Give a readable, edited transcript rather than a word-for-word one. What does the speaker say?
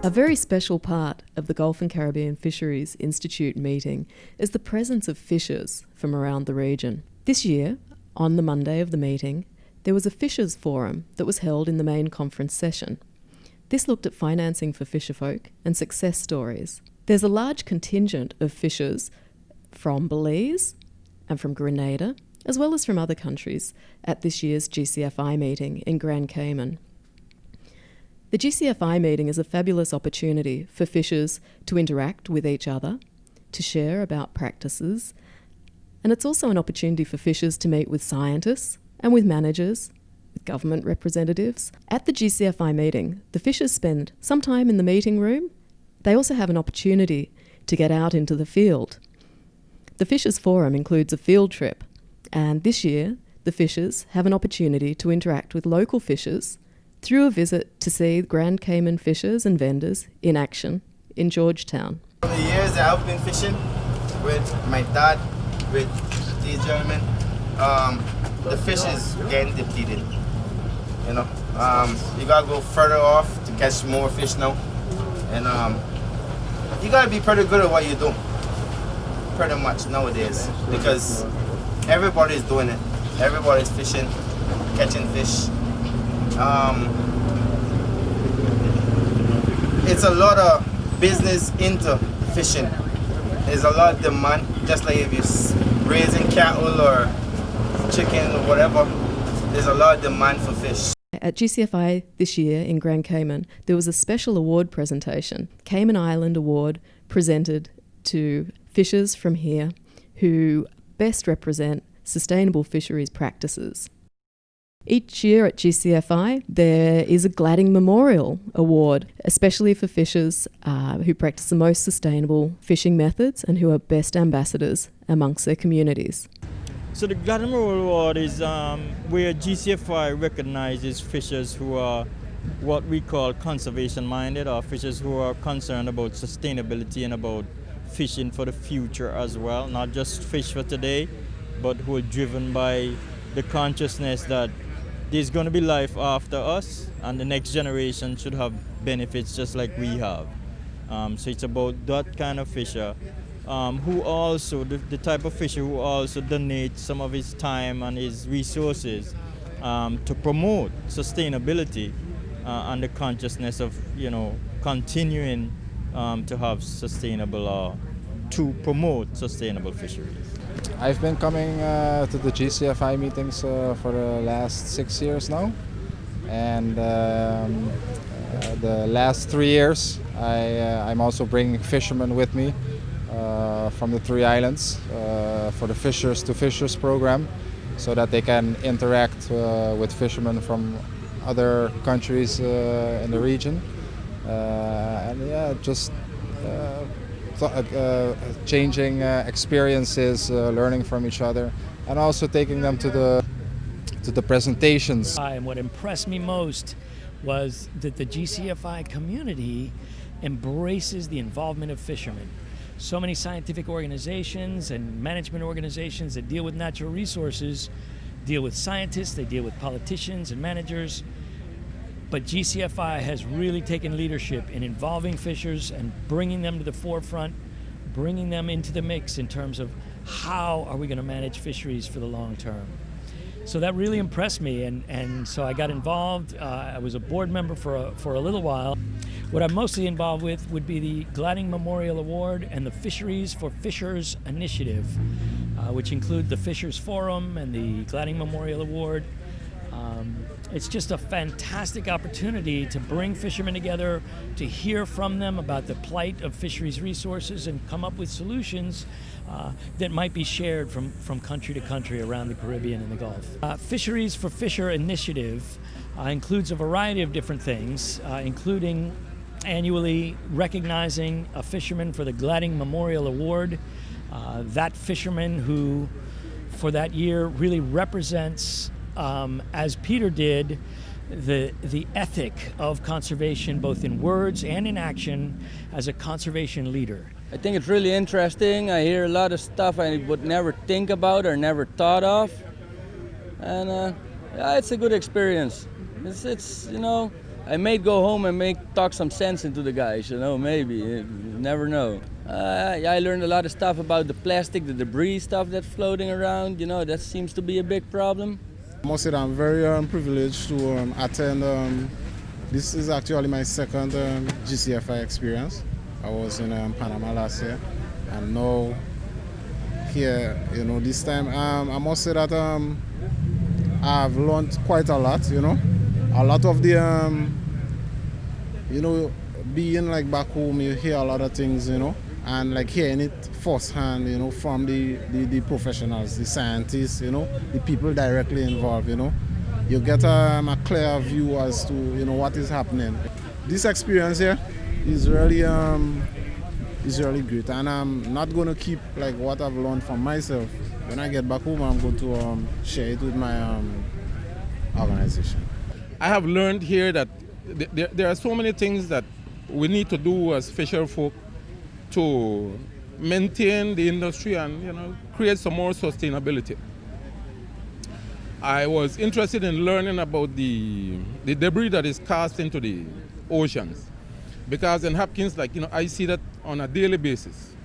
A very special part of the Gulf and Caribbean Fisheries Institute meeting is the presence of fishers from around the region. This year, on the Monday of the meeting, there was a Fishers Forum that was held in the main conference session. This looked at financing for fisherfolk and success stories. There's a large contingent of fishers from Belize and from Grenada, as well as from other countries, at this year's GCFI meeting in Grand Cayman. The GCFI meeting is a fabulous opportunity for fishers to interact with each other, to share about practices, and it's also an opportunity for fishers to meet with scientists and with managers, with government representatives. At the GCFI meeting, the fishers spend some time in the meeting room. They also have an opportunity to get out into the field. The Fishers Forum includes a field trip, and this year the fishers have an opportunity to interact with local fishers through a visit to see Grand Cayman fishers and vendors in action in Georgetown. For the years that I've been fishing with my dad, with these gentlemen, the fish is getting depleted. You know, you gotta go further off to catch more fish now, and you gotta be pretty good at what you do, pretty much nowadays, because everybody's doing it. Everybody's fishing, catching fish. It's a lot of business into fishing. There's a lot of demand, just like if you're raising cattle or chicken or whatever, there's a lot of demand for fish. At GCFI this year in Grand Cayman, there was a special award presentation, Cayman Island Award, presented to fishers from here who best represent sustainable fisheries practices. Each year at GCFI, there is a Gladding Memorial Award, especially for fishers who practice the most sustainable fishing methods and who are best ambassadors amongst their communities. So the Gladding Memorial Award is where GCFI recognizes fishers who are what we call conservation-minded, or fishers who are concerned about sustainability and about fishing for the future as well, not just fish for today, but who are driven by the consciousness that there's going to be life after us, and the next generation should have benefits just like we have. So it's about that kind of fisher who also, the type of fisher who also donates some of his time and his resources to promote sustainability and the consciousness of, continuing to have sustainable or to promote sustainable fisheries. I've been coming to the GCFI meetings for the last 6 years now, and the last 3 years I'm also bringing fishermen with me from the 3 islands for the Fishers to Fishers program, so that they can interact with fishermen from other countries in the region, changing experiences, learning from each other, and also taking them to the presentations. And what impressed me most was that the GCFI community embraces the involvement of fishermen. So many scientific organizations and management organizations that deal with natural resources deal with scientists, they deal with politicians and managers. But GCFI has really taken leadership in involving fishers and bringing them to the forefront, bringing them into the mix in terms of how are we going to manage fisheries for the long term. So that really impressed me, and so I got involved. I was a board member for a little while. What I'm mostly involved with would be the Gladding Memorial Award and the Fisheries For Fishers initiative, which include the Fishers Forum and the Gladding Memorial Award. It's just a fantastic opportunity to bring fishermen together, to hear from them about the plight of fisheries resources and come up with solutions that might be shared from country to country around the Caribbean and the Gulf. Fisheries for Fisher initiative includes a variety of different things, including annually recognizing a fisherman for the Gladding Memorial Award. That fisherman who, for that year, really represents, as Peter did, the ethic of conservation, both in words and in action, as a conservation leader. I think it's really interesting. I hear a lot of stuff I would never think about or never thought of, and yeah, it's a good experience. It's I may go home and may talk some sense into the guys, you know, maybe. You never know. I learned a lot of stuff about the plastic, the debris stuff that's floating around. You know, that seems to be a big problem. I must say that I'm very privileged to attend. This is actually my second GCFI experience. I was in Panama last year, and now here, you know, this time I must say that I've learned quite a lot. You know, a lot of the you know, being like back home, you hear a lot of things, you know, and like hearing it firsthand, you know, from the professionals, the scientists, you know, the people directly involved, you know. You get a clear view as to, you know, what is happening. This experience here is really great, and I'm not going to keep like what I've learned from myself. When I get back home, I'm going to share it with my organization. I have learned here that there are so many things that we need to do as fisher folk to maintain the industry and, you know, create some more sustainability. I was interested in learning about the debris that is cast into the oceans, because in Hopkins, like, you know, I see that on a daily basis.